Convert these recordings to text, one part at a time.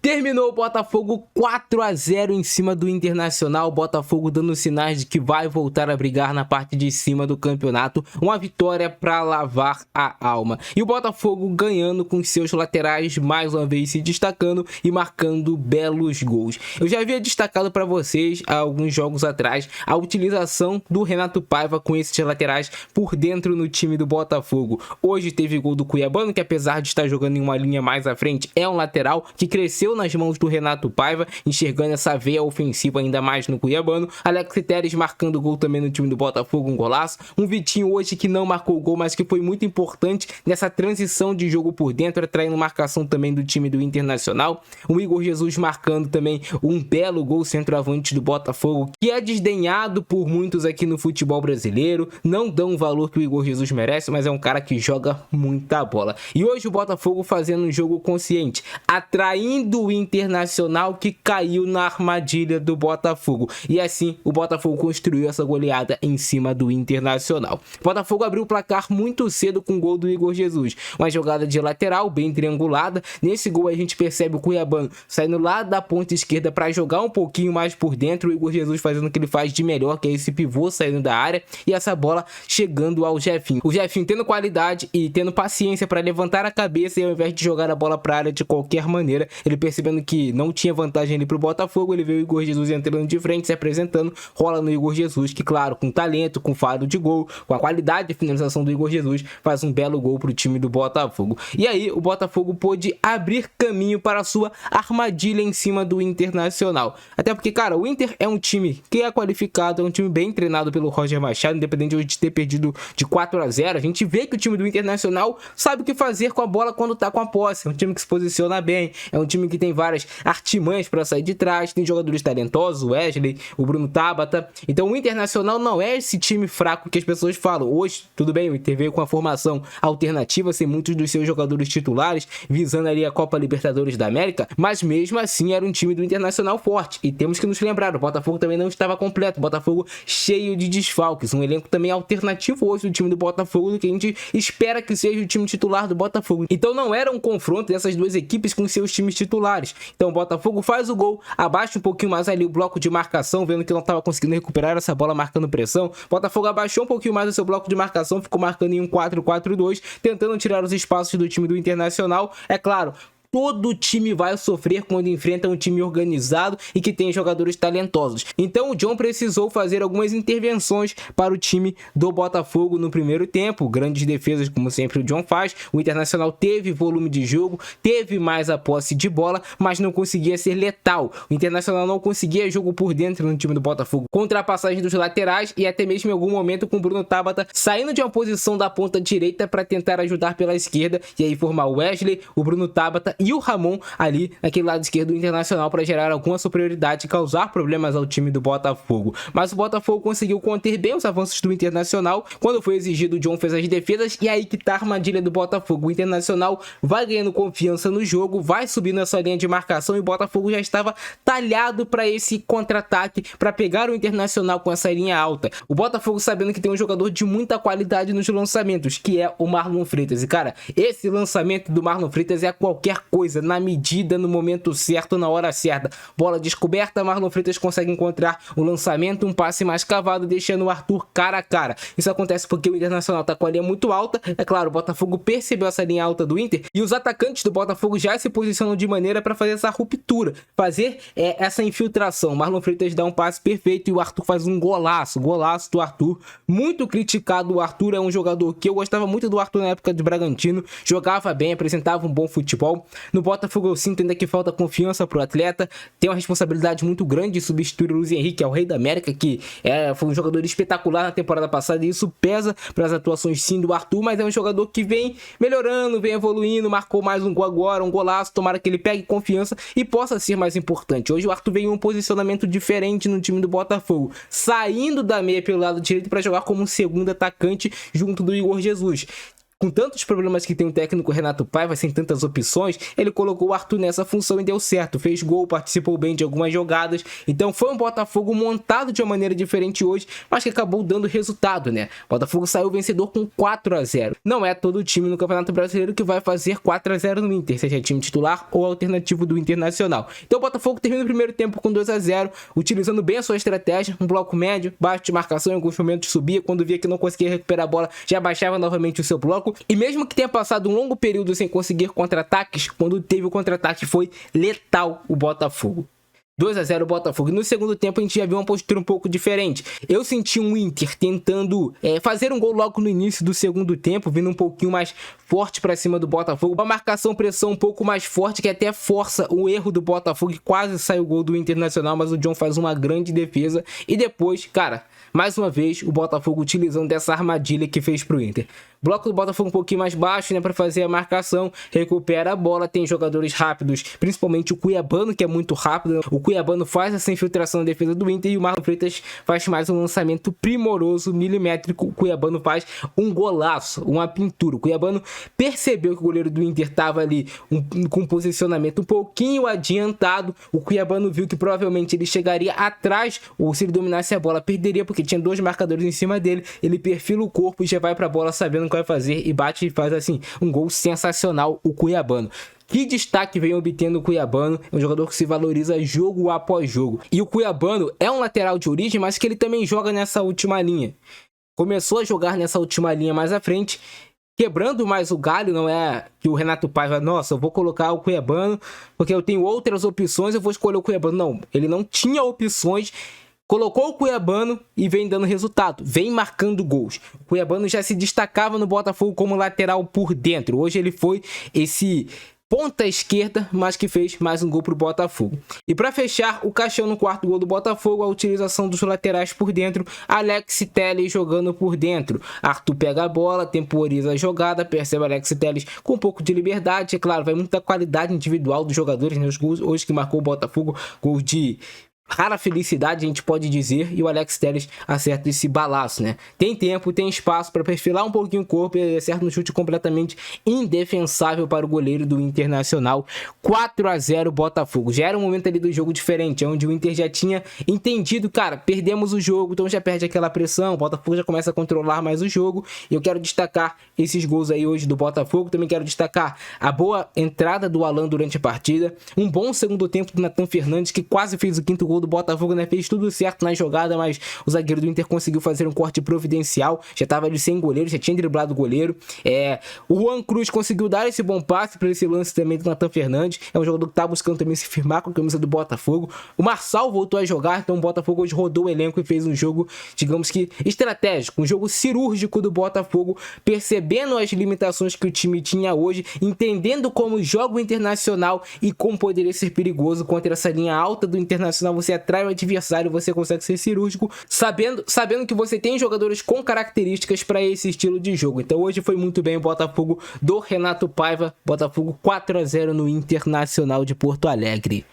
Terminou o Botafogo 4 a 0 em cima do Internacional, Botafogo dando sinais de que vai voltar a brigar na parte de cima do campeonato, uma vitória para lavar a alma. E o Botafogo ganhando com seus laterais mais uma vez se destacando e marcando belos gols. Eu já havia destacado para vocês há alguns jogos atrás a utilização do Renato Paiva com esses laterais por dentro no time do Botafogo. Hoje teve gol do Cuiabano, que apesar de estar jogando em uma linha mais à frente, é um lateral que cresceu nas mãos do Renato Paiva, enxergando essa veia ofensiva ainda mais no Cuiabano. Alex Telles marcando gol também no time do Botafogo, um golaço. Um Vitinho hoje que não marcou gol, mas que foi muito importante nessa transição de jogo por dentro, atraindo marcação também do time do Internacional. O Igor Jesus marcando também um belo gol, centroavante do Botafogo, que é desdenhado por muitos aqui no futebol brasileiro. Não dão o valor que o Igor Jesus merece, mas é um cara que joga muita bola. E hoje o Botafogo fazendo um jogo consciente, atraindo o Internacional, que caiu na armadilha do Botafogo. E assim o Botafogo construiu essa goleada em cima do Internacional. O Botafogo abriu o placar muito cedo com o gol do Igor Jesus. Uma jogada de lateral bem triangulada. Nesse gol a gente percebe o Cuiabano saindo lá da ponta esquerda para jogar um pouquinho mais por dentro. O Igor Jesus fazendo o que ele faz de melhor, que é esse pivô saindo da área. E essa bola chegando ao Jefinho. O Jefinho tendo qualidade e tendo paciência para levantar a cabeça, e ao invés de jogar a bola para a área de qualquer maneira, ele percebendo que não tinha vantagem ali pro Botafogo, ele vê o Igor Jesus entrando de frente, se apresentando, rola no Igor Jesus, que claro, com talento, com faro de gol, com a qualidade de finalização do Igor Jesus, faz um belo gol pro time do Botafogo. E aí o Botafogo pôde abrir caminho para a sua armadilha em cima do Internacional. Até porque, cara, o Inter é um time que é qualificado, é um time bem treinado pelo Roger Machado, independente de ter perdido de 4 a 0, a gente vê que o time do Internacional sabe o que fazer com a bola quando tá com a posse. É um time que se posiciona bem, é um time que tem várias artimanhas para sair de trás, tem jogadores talentosos, o Wesley, o Bruno Tabata. Então o Internacional não é esse time fraco que as pessoas falam. Hoje, tudo bem, o Inter veio com a formação alternativa, sem muitos dos seus jogadores titulares, visando ali a Copa Libertadores da América, mas mesmo assim era um time do Internacional forte. E temos que nos lembrar, o Botafogo também não estava completo, o Botafogo cheio de desfalques, um elenco também alternativo hoje do time do Botafogo, do que a gente espera que seja o time titular do Botafogo. Então não era um confronto dessas duas equipes com seus times titulares. Então o Botafogo faz o gol, abaixa um pouquinho mais ali o bloco de marcação, vendo que não estava conseguindo recuperar essa bola marcando pressão. O Botafogo abaixou um pouquinho mais o seu bloco de marcação, ficou marcando em um 4-4-2, tentando tirar os espaços do time do Internacional. É claro, todo time vai sofrer quando enfrenta um time organizado e que tem jogadores talentosos. Então o John precisou fazer algumas intervenções para o time do Botafogo no primeiro tempo. Grandes defesas, como sempre o John faz. O Internacional teve volume de jogo, teve mais a posse de bola, mas não conseguia ser letal. O Internacional não conseguia jogo por dentro no time do Botafogo. Contrapassagem dos laterais e até mesmo em algum momento com o Bruno Tabata saindo de uma posição da ponta direita para tentar ajudar pela esquerda e aí formar o Wesley, o Bruno Tabata e o Ramon ali naquele lado esquerdo do Internacional para gerar alguma superioridade e causar problemas ao time do Botafogo. Mas o Botafogo conseguiu conter bem os avanços do Internacional. Quando foi exigido, o John fez as defesas e aí que tá a armadilha do Botafogo. O Internacional vai ganhando confiança no jogo, vai subindo essa linha de marcação e o Botafogo já estava talhado para esse contra-ataque, para pegar o Internacional com essa linha alta. O Botafogo sabendo que tem um jogador de muita qualidade nos lançamentos, que é o Marlon Freitas. E cara, esse lançamento do Marlon Freitas é qualquer coisa, na medida, no momento certo, na hora certa. Bola descoberta, Marlon Freitas consegue encontrar o lançamento, um passe mais cavado, deixando o Arthur cara a cara. Isso acontece porque o Internacional tá com a linha muito alta. É claro, o Botafogo percebeu essa linha alta do Inter e os atacantes do Botafogo já se posicionam de maneira para fazer essa ruptura, fazer essa infiltração. O Marlon Freitas dá um passe perfeito e o Arthur faz um golaço do Arthur, muito criticado. O Arthur é um jogador que eu gostava muito do Arthur na época de Bragantino, jogava bem, apresentava um bom futebol. No Botafogo eu sinto ainda que falta confiança pro atleta, tem uma responsabilidade muito grande de substituir o Luiz Henrique, é o rei da América, que foi um jogador espetacular na temporada passada e isso pesa para as atuações sim do Arthur, mas é um jogador que vem melhorando, vem evoluindo, marcou mais um gol agora, um golaço, tomara que ele pegue confiança e possa ser mais importante. Hoje o Arthur vem em um posicionamento diferente no time do Botafogo, saindo da meia pelo lado direito para jogar como um segundo atacante junto do Igor Jesus. com tantos problemas que tem o técnico Renato Paiva, sem tantas opções, ele colocou o Arthur nessa função e deu certo. Fez gol, participou bem de algumas jogadas. Então foi um Botafogo montado de uma maneira diferente hoje, mas que acabou dando resultado, né? O Botafogo saiu vencedor com 4-0. Não é todo time no Campeonato Brasileiro que vai fazer 4-0 no Inter, seja time titular ou alternativo do Internacional. Então o Botafogo termina o primeiro tempo com 2-0, utilizando bem a sua estratégia, um bloco médio, baixo de marcação, em alguns momentos subia, quando via que não conseguia recuperar a bola, já baixava novamente o seu bloco. E mesmo que tenha passado um longo período sem conseguir contra-ataques, quando teve o contra-ataque foi letal o Botafogo. 2-0 o Botafogo. E no segundo tempo a gente já viu uma postura um pouco diferente. Eu senti um Inter tentando fazer um gol logo no início do segundo tempo, vindo um pouquinho mais forte para cima do Botafogo. Uma marcação, pressão um pouco mais forte, que até força o erro do Botafogo, que quase sai o gol do Internacional, mas o John faz uma grande defesa. E depois, cara, mais uma vez o Botafogo utilizando dessa armadilha que fez pro Inter. Bloco do Botafogo um pouquinho mais baixo, né, para fazer a marcação, recupera a bola, tem jogadores rápidos, principalmente o Cuiabano, que é muito rápido. O Cuiabano faz essa infiltração na defesa do Inter e o Marlon Freitas faz mais um lançamento primoroso, milimétrico. O Cuiabano faz um golaço, uma pintura. O Cuiabano percebeu que o goleiro do Inter estava ali com um posicionamento um pouquinho adiantado. O Cuiabano viu que provavelmente ele chegaria atrás, ou se ele dominasse a bola, perderia, porque tinha dois marcadores em cima dele. Ele perfila o corpo e já vai para a bola sabendo o que vai fazer e bate e faz assim um gol sensacional, o Cuiabano. Que destaque vem obtendo o Cuiabano, é um jogador que se valoriza jogo após jogo. E o Cuiabano é um lateral de origem, mas que ele também joga nessa última linha. Começou a jogar nessa última linha mais à frente, quebrando mais o galho. Não é que o Renato Paiva, nossa, eu vou colocar o Cuiabano porque eu tenho outras opções, eu vou escolher o Cuiabano. Não, ele não tinha opções, colocou o Cuiabano e vem dando resultado, vem marcando gols. O Cuiabano já se destacava no Botafogo como lateral por dentro. Hoje ele foi esse ponta esquerda, mas que fez mais um gol para o Botafogo. E para fechar o caixão no quarto gol do Botafogo, a utilização dos laterais por dentro, Alex Telles jogando por dentro. Arthur pega a bola, temporiza a jogada, percebe Alex Telles com um pouco de liberdade. É claro, vai muita qualidade individual dos jogadores, né? Os gols hoje que marcou o Botafogo, gols de rara felicidade, a gente pode dizer, e o Alex Telles acerta esse balaço, né? Tem tempo, tem espaço para perfilar um pouquinho o corpo e acerta um chute completamente indefensável para o goleiro do Internacional. 4-0 Botafogo. Já era um momento ali do jogo diferente, onde o Inter já tinha entendido, cara, perdemos o jogo, então já perde aquela pressão, o Botafogo já começa a controlar mais o jogo. E eu quero destacar esses gols aí hoje do Botafogo. Também quero destacar a boa entrada do Alan durante a partida, um bom segundo tempo do Nathan Fernandes, que quase fez o quinto gol do Botafogo, né? Fez tudo certo na jogada, mas o zagueiro do Inter conseguiu fazer um corte providencial. Já estava ali sem goleiro, já tinha driblado o goleiro. O Juan Cruz conseguiu dar esse bom passe para esse lance também do Nathan Fernandes. É um jogador que está buscando também se firmar com a camisa do Botafogo. O Marçal voltou a jogar, então o Botafogo hoje rodou o elenco e fez um jogo, digamos que estratégico, um jogo cirúrgico do Botafogo, percebendo as limitações que o time tinha hoje, entendendo como joga o Internacional e como poderia ser perigoso contra essa linha alta do Internacional. Você atrai o adversário, você consegue ser cirúrgico, sabendo que você tem jogadores com características para esse estilo de jogo. Então hoje foi muito bem o Botafogo do Renato Paiva. Botafogo 4-0 no Internacional de Porto Alegre.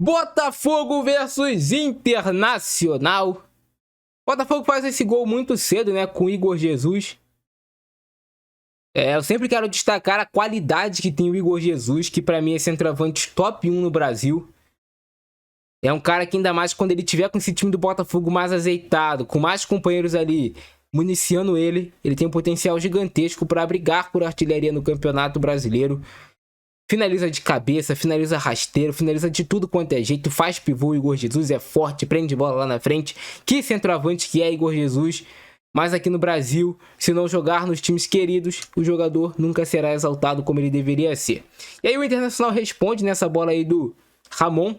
Botafogo versus Internacional. Botafogo faz esse gol muito cedo, né, com o Igor Jesus. Eu sempre quero destacar a qualidade que tem o Igor Jesus, que para mim é centroavante top 1 no Brasil. É um cara que, ainda mais quando ele tiver com esse time do Botafogo mais azeitado, com mais companheiros ali municiando ele, ele tem um potencial gigantesco para brigar por artilharia no Campeonato Brasileiro. Finaliza de cabeça, finaliza rasteiro, finaliza de tudo quanto é jeito, faz pivô. O Igor Jesus é forte, prende bola lá na frente. Que centroavante que é Igor Jesus. Mas aqui no Brasil, se não jogar nos times queridos, o jogador nunca será exaltado como ele deveria ser. E aí o Internacional responde nessa bola aí do Ramon.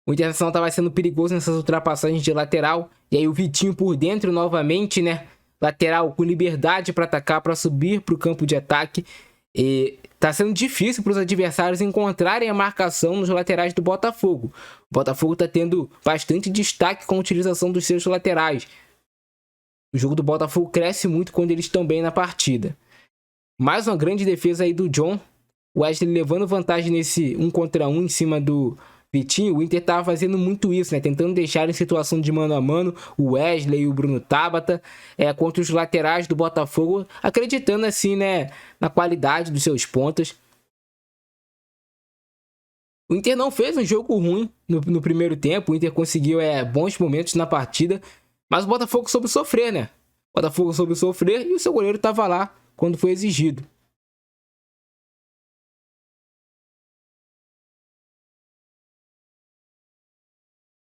O Internacional estava sendo perigoso nessas ultrapassagens de lateral. E aí o Vitinho por dentro novamente, né? Lateral com liberdade para atacar, para subir para o campo de ataque. E tá sendo difícil para os adversários encontrarem a marcação nos laterais do Botafogo. O Botafogo tá tendo bastante destaque com a utilização dos seus laterais. O jogo do Botafogo cresce muito quando eles estão bem na partida. Mais uma grande defesa aí do John. O Wesley levando vantagem nesse 1 contra 1 em cima do Vitinho, o Inter tava fazendo muito isso, né? Tentando deixar em situação de mano a mano o Wesley e o Bruno Tabata contra os laterais do Botafogo, acreditando assim, né, na qualidade dos seus pontas. O Inter não fez um jogo ruim no primeiro tempo, o Inter conseguiu bons momentos na partida, mas o Botafogo soube sofrer, né? O Botafogo soube sofrer e o seu goleiro tava lá quando foi exigido.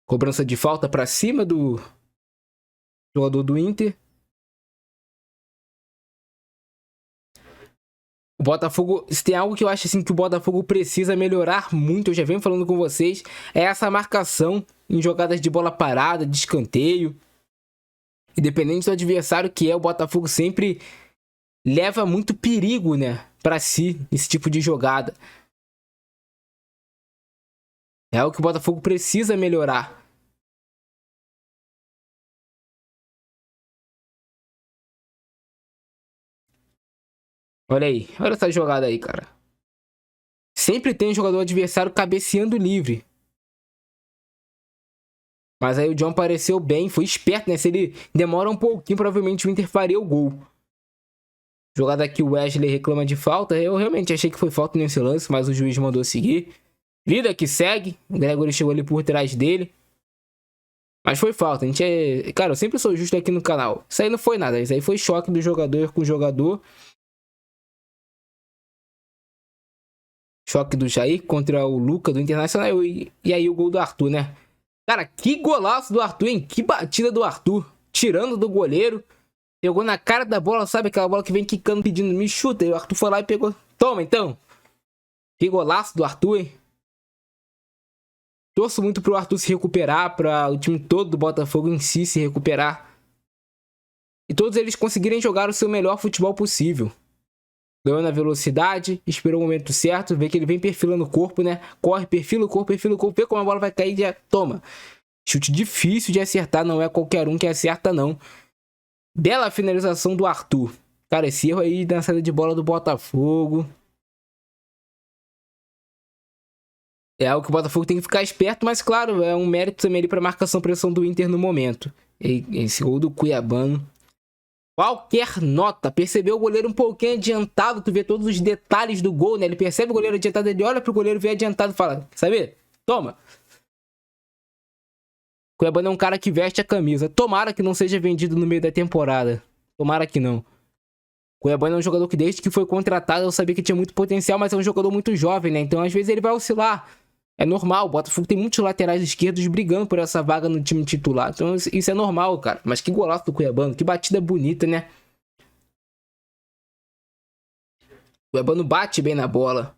Cobrança de falta para cima do jogador do Inter. O Botafogo, se tem algo que eu acho assim que o Botafogo precisa melhorar muito, eu já venho falando com vocês, é essa marcação em jogadas de bola parada, de escanteio. Independente do adversário que é, o Botafogo sempre leva muito perigo, né, para si, esse tipo de jogada. É algo que o Botafogo precisa melhorar. Olha aí, olha essa jogada aí, cara. Sempre tem jogador adversário cabeceando livre. Mas aí o John apareceu bem, foi esperto, né? Se ele demora um pouquinho, provavelmente o Inter faria o gol. Jogada que o Wesley reclama de falta. Eu realmente achei que foi falta nesse lance, mas o juiz mandou seguir. Vida que segue. O Gregory chegou ali por trás dele. Mas foi falta. A gente Cara, eu sempre sou justo aqui no canal. Isso aí não foi nada. Isso aí foi choque do jogador com o jogador. Choque do Jair contra o Luca do Internacional. E aí o gol do Arthur, né? Cara, que golaço do Arthur, hein? Que batida do Arthur. Tirando do goleiro. Pegou na cara da bola, sabe? Aquela bola que vem quicando pedindo me chuta. E o Arthur foi lá e pegou. Toma, então. Que golaço do Arthur, hein? Torço muito pro Arthur se recuperar, para o time todo do Botafogo em si se recuperar. E todos eles conseguirem jogar o seu melhor futebol possível. Ganhou na velocidade, esperou o momento certo, vê que ele vem perfilando o corpo, né? Corre, perfila o corpo, vê como a bola vai cair e já toma. Chute difícil de acertar, não é qualquer um que acerta, não. Bela finalização do Arthur. Cara, esse erro aí na saída de bola do Botafogo é algo que o Botafogo tem que ficar esperto, mas claro, é um mérito também ali para marcação-pressão do Inter no momento. Esse gol do Cuiabano. Qualquer nota. Percebeu o goleiro um pouquinho adiantado, tu vê todos os detalhes do gol, né? Ele percebe o goleiro adiantado, ele olha pro goleiro, vê adiantado e fala, sabe? Toma. Cuiabano é um cara que veste a camisa. Tomara que não seja vendido no meio da temporada. Tomara que não. Cuiabano é um jogador que desde que foi contratado eu sabia que tinha muito potencial, mas é um jogador muito jovem, né? Então às vezes ele vai oscilar. É normal, o Botafogo tem muitos laterais esquerdos brigando por essa vaga no time titular. Então isso é normal, cara. Mas que golaço do Cuiabano, que batida bonita, né? O Cuiabano bate bem na bola.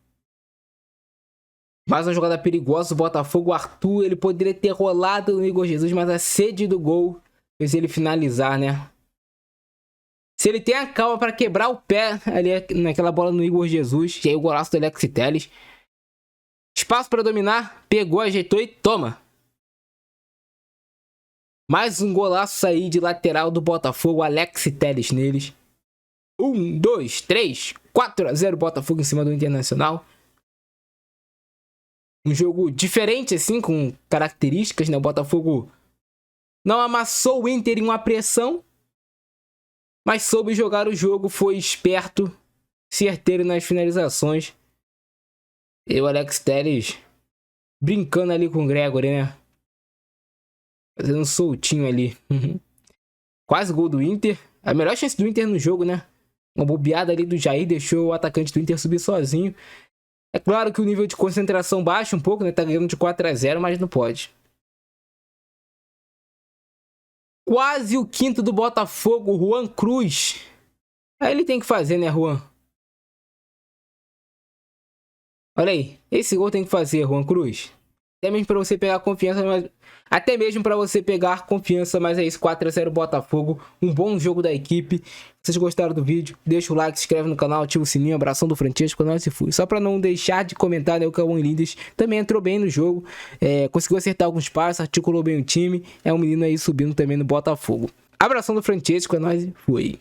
Mais uma jogada perigosa do Botafogo. O Arthur, ele poderia ter rolado no Igor Jesus, mas a sede do gol fez ele finalizar, né? Se ele tem a calma para quebrar o pé ali naquela bola no Igor Jesus, e aí o golaço do Alex Telles. Espaço para dominar, pegou, ajeitou e toma. Mais um golaço aí de lateral do Botafogo, Alex Telles neles. 1, 2, 3, 4-0 Botafogo em cima do Internacional. Um jogo diferente assim, com características, né? O Botafogo não amassou o Inter em uma pressão, mas soube jogar o jogo, foi esperto, certeiro nas finalizações. E o Alex Telles brincando ali com o Gregory, né? Fazendo um soltinho ali. Quase gol do Inter. A melhor chance do Inter no jogo, né? Uma bobeada ali do Jair deixou o atacante do Inter subir sozinho. É claro que o nível de concentração baixa um pouco, né? Tá ganhando de 4-0, mas não pode. Quase o quinto do Botafogo, Juan Cruz. Aí ele tem que fazer, né, Juan? Olha aí, esse gol tem que fazer, Juan Cruz. Até mesmo para você pegar confiança, mas é isso, 4-0 Botafogo, um bom jogo da equipe. Se vocês gostaram do vídeo, deixa o like, se inscreve no canal, ativa o sininho, abração do Francesco, nós se fui. Só para não deixar de comentar, né, o Cauã Lindes também entrou bem no jogo, conseguiu acertar alguns passos, articulou bem o time, é um menino aí subindo também no Botafogo. Abração do Francesco, nós fui.